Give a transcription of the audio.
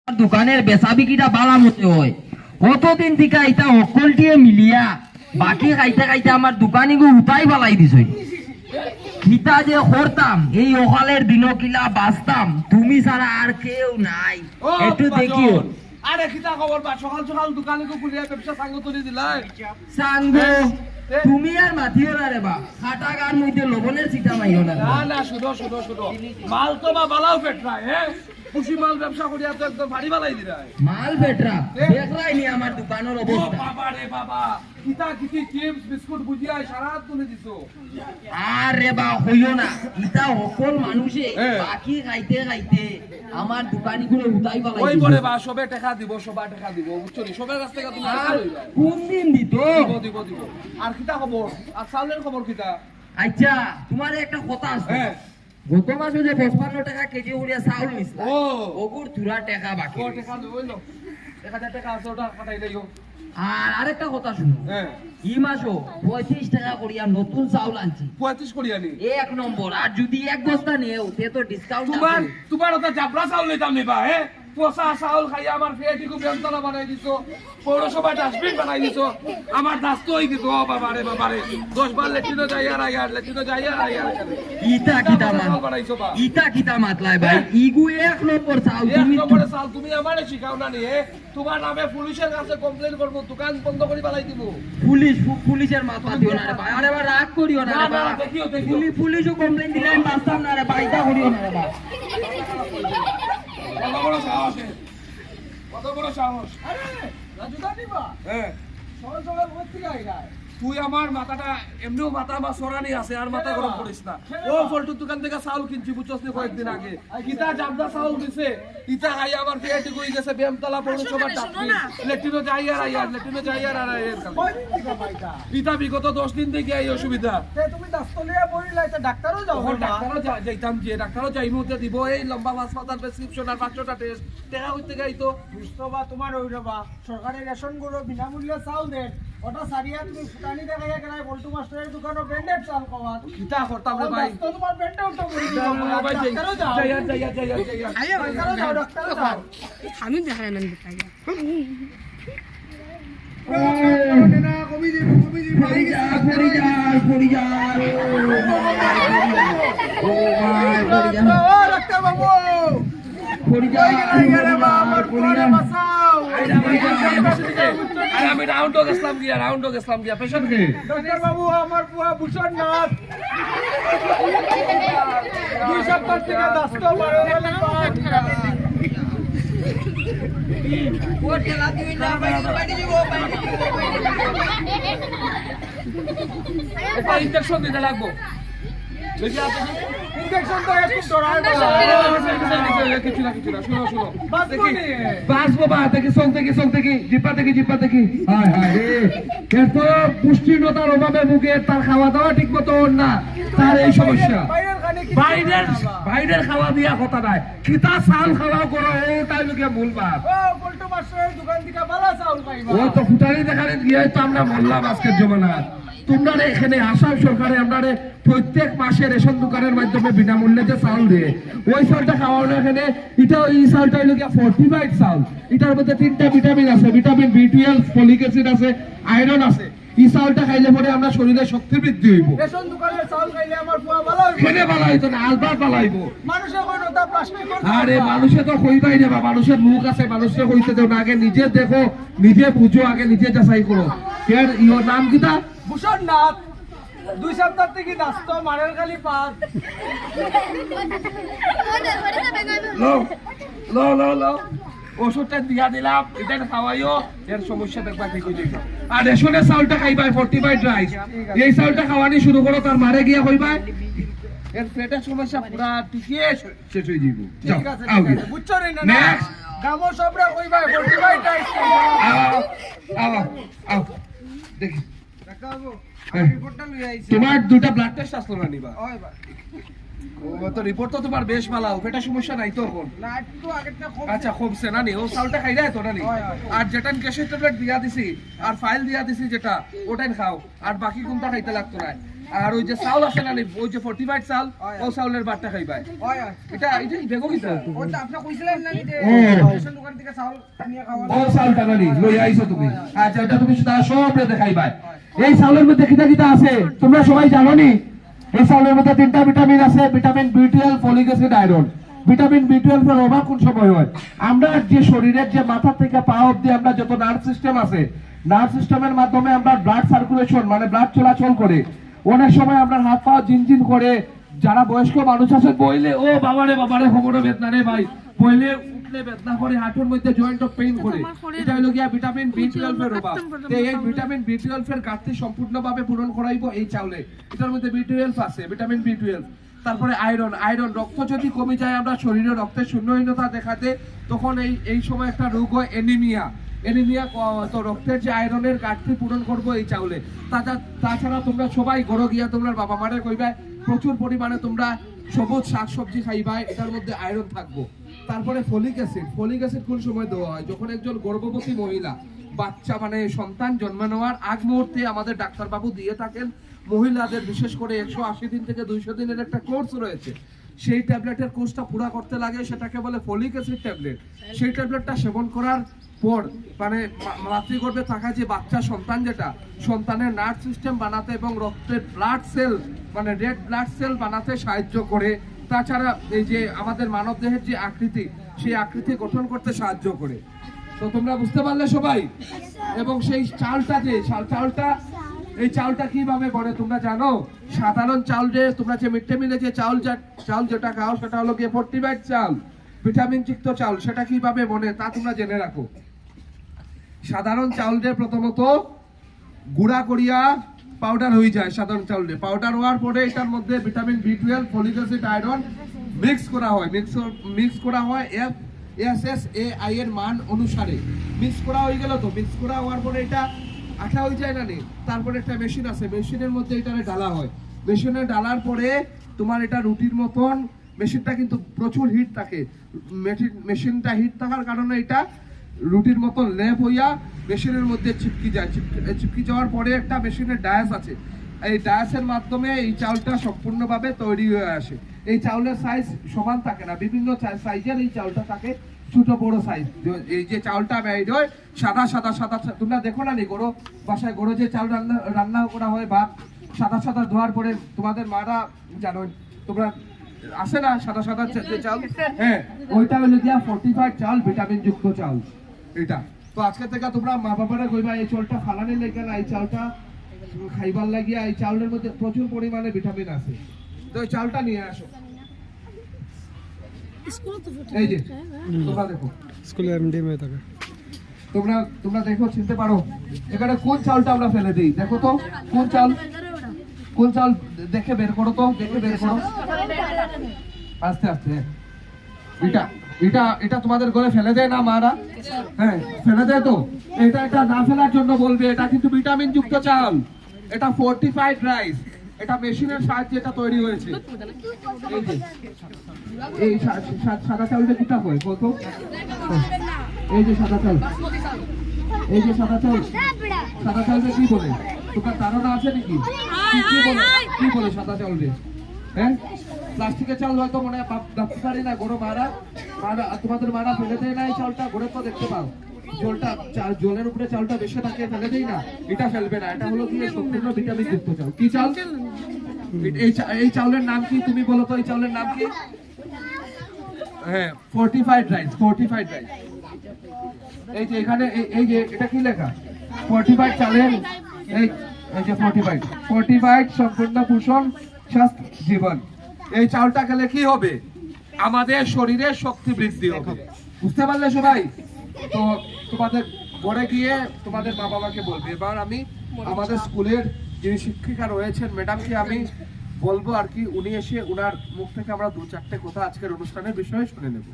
দোকানের বেচা বিক্রিটা বালা মতে হয়। কতদিন থেকে এটা অকলটিয়ে মিলিয়া বাকি খাইতে খাইতে আমার দোকানিগু উঠাই বালাই দিছ। কিতা যে করতাম এই অকালের দিন কিলা বাঁচতাম, তুমি ছাড়া আর কেউ নাই। একটু দেখিও। আরে কিতা খবর বা সকাল সকাল দোকানিগু খুলিয়া ব্যবসা সাঙ্গ তুলি দিলাই সাঙ্গ তুমি আর মাথিও না রে বা খাটা গার মধ্যে লবণের ছিটা মাইও না। না না শুনো শুনো শুনো মাল তো বা বালাও পেটরায় হ্যাঁ খুশি মাল ব্যবসা করিয়া তো একদম ভারী বালাই দিলাই মাল পেটরা দেখলাই নি আমার দোকানের ও অবস্থা। বাবা রে বাবা কিতা কিতি চিপস বিস্কুট ভুজিয়া সারা তুলে দিছো। আরে বা হইও না, ইটা সকল মানুষে হ্যাঁ। বাকি খাইতে খাইতে আমার দোকানি গুলো উঠাই ওই বালাই পরে বা সবে টাকা দিব সবা টাকা দিব বুঝছো নি সবার কাছ থেকে তুমি টাকা আর লইবা কোন দিন দিত? দিব দিব দিব আর কিতা খবর আর চাউলের খবর কিতা আচ্ছা তোমার একটা কথা আছে, হ্যাঁ গত মাসে যে 55 টাকা কেজি উড়িয়া চাউল নিছিল ও ওগুর তুরা টাকা বাকি ও টাকা লইলো 1000 টাকা আছে ওটা কাটাই লইও আর আরেকটা কথা শুনো, হ্যাঁ এই মাসও 35 টাকা করিয়া নতুন চাউল আনছি 35 করি আনি এক নম্বর। আর যদি এক বস্তা নিও তে তো ডিসকাউন্ট তোমার আছে। তোমার ওটা জাবরা চাউল নিতাম নিবা হ্যাঁ পচা চাউল খাইয়া আমার ফেটিকু বেন্তলা বানাই দিছো পৌরসভা ডাস্টবিন বানাই দিছো আমার দাস্ত হয়ে গেছো ও বাবারে বাবারে 10 বার লেটিনো যাই আর আইয়ার লেটিনো যাই আর আইয়ার ইটা কিটা চাউল বানাইছো বা ইটা কিটা মাতলাই ভাই, ইগু এক নম্বর চাউল। এক তুমি নম্বরে চাউল তুমি আমারে শিখাও না নিয়ে তোমার নামে পুলিশের কাছে কমপ্লেইন করব দোকান বন্ধ করে বালাই দিব পুলিশের মাথা দিও না রে ভাই, আরে ভাই রাগ করিও না রে না, না, ভাই, দেখিও, দেখিও। পুলিশও কমপ্লেইন দিলে আমি বাঁচতাম না রে ভাই, এটা করিও না রে ভাই। কত বড় সাহস কত বড় সাহস আরে রাজুদা নিবা হ্যাঁ সকাল সকাল কোথা থেকে আইলা? তুই আমার মাথাটা এমনিও মাথা আমার সরানি আছে আর মাথা গরম করিস না ও ফলটুর দোকান থেকে চাউল কিনছি বুঝছস নি কয়েকদিন আগে কিতা জাবদা চাউল দিছে ইতা খাই আমার পেট কই গেছে বেমতলা পৌরসভা ডাক্তার লেটিনো যাই আর আইয়ার লেটিনো যাই আর আইয়ার কই থেকে পাইতা? ইতা বিগত 10 দিন থেকে এই অসুবিধা তে তুমি দাস্তলিয়া বইলা এটা ডাক্তারও যাও তখন না? ডাক্তারও যাইতাম যে ডাক্তারও যাই মুহূর্তে দিব এই লম্বা হাসপাতাল প্রেসক্রিপশন আর 500টা টেস্ট টাকা হইতে গাইতো বুঝতো বা তোমার ওই রবা সরকারি রেশন গুলো বিনামূল্যে চাউল দেন ওটা সারিয়া তুমি ফুটানি দেখাইয়া গেলাই বল্টু মাস্টারের দোকানে ব্র্যান্ডেড চাল খাওয়া কিতা করতাম রে ভাই তো তোমার ব্র্যান্ডেও তো করে দিব ভাই ডাক্তারও যাও যাই ডাক্তারও যাও ডাক্তারও যাও আমি দেখাই না দেখাই কবি দিব পড়ি যা পড়ি যা ও ভাই পড়ি যা ও ডাক্তার বাবু পড়ি যা আরে বাবা আমার পুরে বাঁচাও আরে আমি রাউন্ড গেছলাম গিয়া পেশেন্ট কে ডাক্তার বাবু আমার পুয়া ভূষণ নাথ 2 সপ্তাহ থেকে দাস্ত মারে গেল একটা ইনজেকশন দিতে লাগবো দেখি আপনি ইনজেকশন তো একটু ডরাই কিছু না শুনো বাঁচবো নি বাসবো বা থেকে সং থেকে জিপা থেকে হায় হায় রে এত পুষ্টিহীনতার অভাবে মুখে তার খাওয়া দাওয়া ঠিক মতো না তার এই সমস্যা বাইরের খানে কি বাইরের খাওয়া দিয়া কথা নাই কিতা চাল খাওয়া করো ওটাই লোকে মূল বাপ ও বল্টু মাস্টারের দোকান থেকে বালা চাউল পাইবা ও তো ফুটানি দেখানে গিয়ে তো আমরা বললাম আজকের জমানা তোমরা এখানে আসাম সরকারে আমরা প্রত্যেক মাসে রেশন দোকানের মাধ্যমে বিনামূল্যে যে চাউল দিয়ে ওই চাউলটা খাওয়ানো এখানে এটা এই চাউলটা হলো গিয়া ফর্টিফাইড চাউল এটার মধ্যে 3টা ভিটামিন আছে, ভিটামিন B12 ফলিক অ্যাসিড আছে, আয়রন আছে। এই চাউলটা খাইলে পরে আমরা শরীরে শক্তি বৃদ্ধি হইব। রেশন দোকানের চাউল খাইলে আমার পুয়া ভালো হইব খেলে ভালো হইতো না আলবার ভালো হইব। মানুষে কই নতা প্লাস্টিক আরে মানুষে তো কইবাই না, মানুষের মুখ আছে, মানুষে কইতে দেও না। আগে নিজে দেখো, নিজে বুঝো, আগে নিজে যাচাই করো। এর ইওর নাম কিটা? ভূষণ নাথ 2 সপ্তাহ থেকে দাস্ত মারের খালি পাত লো ওষুধটা দিয়া দিলাম, এটা খাওয়াইও, এর সমস্যা দেখবা ঠিক হয়ে যাবে। আর রেশনের চাউলটা খাইবা ফর্টিফাইড রাইস, এই চাউলটা খাওয়ানি শুরু করো, তার মারে গিয়া কইবা এর পেটের সমস্যা পুরা টিকে শেষ হয়ে যাবে। ঠিক আছে ঠিক আছে বুঝছো রে না নেক্সট গামো সবরা কইবা 45 টাইস আও দেখি দেখাবো হ্যাঁ। রিপোর্টটা লই আইছি তোমার দুটা ব্লাড টেস্ট আসলো না নিবা? ওই বা ও তো রিপোর্ট তো তোমার বেশ ভালো, পেটের সমস্যা নাই তো এখন? না একটু আগেরটা খুব আচ্ছা কমছে না নি? ও চাউলটা খাই যায় তো না নি? হয়, হয়। আর যেটা গ্যাসের ট্যাবলেট দিয়া দিছি আর ফাইল দিয়া দিছি যেটা ওটাই খাও, আর বাকি কোনটা খাইতে লাগতো না। আর ওই যে চাউল আছে না নি, ওই যে ফর্টিফাইড চাউল, হয়, ও চাউলের বাটটা খাইবাই। হয় হয় এটা বেগো কিতা? ওটা আপনি কইছিলেন না যে ও। রেশন দোকান চাউল নিয়ে খাওয়া ও চাউলটা নানি লই আইছো তুমি আচ্ছা এটা তুমি শুধু সবরে দেখাইবা এই চাউলের মধ্যে কিটা কিটা আছে তোমরা সবাই জানো নি এই চাউলের মধ্যে 3টা ভিটামিন আছে ভিটামিন বি12 ফলিক অ্যাসিড আয়রন ভিটামিন বি12 এর অভাব কোন সময় হয় আমরা যে শরীরের যে মাথা থেকে পা অবধি আমরা যত নার্ভ সিস্টেম আছে নার্ভ সিস্টেমের মাধ্যমে আমরা ব্লাড সার্কুলেশন মানে ব্লাড চলাচল করে অনেক সময় আমরা হাত পা জিনজিন করে যারা বয়স্ক মানুষ আছে বইলে ও বাবারে খবরে বেদনা রে ভাই বইলে উঠলে বেদনা করে হাঁটুর মধ্যে জয়েন্ট অফ পেইন করে এটা হলো গিয়া ভিটামিন বি12 এর অভাব তো এই ভিটামিন বি12 এর ঘাটতি সম্পূর্ণভাবে পূরণ করাইবো এই চাউলে এটার মধ্যে বি12 আছে ভিটামিন বি12 তারপরে আয়রন রক্ত যদি কমে যায় আমরা শরীরে রক্তের শূন্যহীনতা দেখাতে তখন এই সময় একটা রোগ হয় এনিমিয়া তো রক্তের যে আয়রনের ঘাটতি পূরণ করবো এই চাউলে তাছাড়া তোমরা সবাই গড় গিয়া তোমরা বাবা মারে কইবা প্রচুর পরিমাণে তোমরা সবুজ শাকসবজি খাইবা এটার মধ্যে আয়রন থাকবো তারপরে ফলিক অ্যাসিড কোন সময় দেওয়া হয় যখন একজন গর্ভবতী মহিলা বাচ্চা মানে সন্তান জন্ম নেওয়ার আগ মুহূর্তে আমাদের ডাক্তারবাবু দিয়ে থাকেন মহিলাদের বিশেষ করে 180 দিন থেকে 200 দিনের একটা কোর্স রয়েছে সেই ট্যাবলেটের কোর্সটা পুরো করতে লাগে সেটাকে বলে ফলিক অ্যাসিড ট্যাবলেট সেই ট্যাবলেটটা সেবন করার পর মানে মাতৃগর্ভে থাকা যে বাচ্চা সন্তান যেটা সন্তানের নার্ভ সিস্টেম বানাতে এবং রক্তের ব্লাড সেল মানে রেড ব্লাড সেল বানাতে সাহায্য করে তাছাড়া এই যে আমাদের মানব দেহের যে আকৃতি সেই আকৃতি গঠন করতে সাহায্য করে তো তোমরা বুঝতে পারলে সবাই এবং সেই চালটা এই চালটা কিভাবে বনে তোমরা জানো সাধারণ চাল যে তোমরা যে মিড ডে মিলে যে চাল যেটা খাও সেটা হলো গিয়ে ফোর্টিফাইড চাল ভিটামিন যুক্ত চাল সেটা কিভাবে বনে তা তোমরা জেনে রাখো সাধারণ চাল যে প্রথমত গুঁড়া করিয়া পাউডার হয়ে যায় সাধারণ চাল দিয়ে পাউডার হওয়ার পরে এটার মধ্যে ভিটামিন বি12 ফলিক অ্যাসিড আয়রন মিক্স করা হয় FSSAI এর মান অনুসারে মিক্স করা হয়ে গেল তো মিক্স করা হওয়ার পরে এটা আঠা হয়ে যায় না তারপরে একটা মেশিন আছে মেশিনের মধ্যে এটা ঢালা হয় মেশিনে ঢালার পরে তোমার এটা রুটির মতন মেশিনটা কিন্তু প্রচুর হিট থাকে মেশিনটা হিট থাকার কারণে এটা রুটির মতন লেপ হইয়া মেশিনের মধ্যে চিপকি যাওয়ার পরে একটা মেশিনের ডায়াস আছে এই ডায়াসের মাধ্যমে এই চাউলটা সম্পূর্ণভাবে তৈরি হয়ে আসে এই চাউলের সাইজ সমান থাকে না বিভিন্ন সাইজের এই চাউলটা থাকে ছোট বড় সাইজ এই যে চাউলটা বের হয় সাদা তোমরা দেখো না গরু বাসায় গরু যে চাউল রান্না করা হয় বা সাদা ধোয়ার পরে তোমাদের মারা জানো তোমরা আসে না সাদা যে চাউল হ্যাঁ ওইটা হলো গিয়া ফোর্টিফাইড চাউল ভিটামিন যুক্ত চাউল এটা তো আজকে থেকে তোমরা মা বাবারা কইবা এই চাউলটা ফালানি লাগে না এই চাউলটা খাইবার লাগিয়া এই চাউলের মধ্যে প্রচুর পরিমাণে ভিটামিন আছে তো এই চাউলটা নিয়ে আসো এই যে তোমরা দেখো স্কুলে এমডি মে থাকে তোমরা দেখো চিনতে পারো এখানে কোন চাউলটা আমরা ফেলে দিই দেখো তো কোন চাউল দেখে বের করো আস্তে এটা তোমাদের ঘরে ফেলে দেয় না মারা হ্যাঁ ফেলে দেয় তো এটা না ফেলার জন্য বলবে এটা কিন্তু ভিটামিন যুক্ত চাল এটা ফোর্টিফাইড রাইস এটা মেশিনের সাহায্যে এটা তৈরি হয়েছে এই সাদা চালটা কিটা হয় বলতো এই যে সাদা চালটা কি বলে তোমার ধারণা আছে নাকি কি বলে সাদা চাল রে হ্যাঁ প্লাস্টিকের চাল হয়তো মনে হয় ভাবতে পারি না গরু মারা তোমাদের মারা ফেলে দেয় না এই চালটা ঘরে তো দেখতে পাও জলের উপরে চালটা বেশি থাকে ফেলে দেয় না এটা ফেলবে না এটা হলো কি সম্পূর্ণ ভিটামিন যুক্ত চাল কি চাল এই চাউলের নাম কি তুমি বলো তো এই চাউলের নাম কি হ্যাঁ ফোর্টিফাইড রাইস এই যে এখানে এই যে এটা কি লেখা ফোর্টিফাইড চালের এই যে ফোর্টিফাইড সম্পূর্ণ পোষণ স্বাস্থ্য জীবন এই চাউলটা খেলে কি হবে আমাদের শরীরে শক্তি বৃদ্ধি হবে বুঝতে পারলে সবাই তো তোমাদের ঘরে গিয়ে তোমাদের মা বাবাকে বলবে এবার আমি আমাদের স্কুলের যিনি শিক্ষিকা রয়েছেন ম্যাডামকে আমি বলবো আর কি উনি এসে উনার মুখ থেকে আমরা 2-4টে কথা আজকের অনুষ্ঠানের বিষয়ে শুনে নেব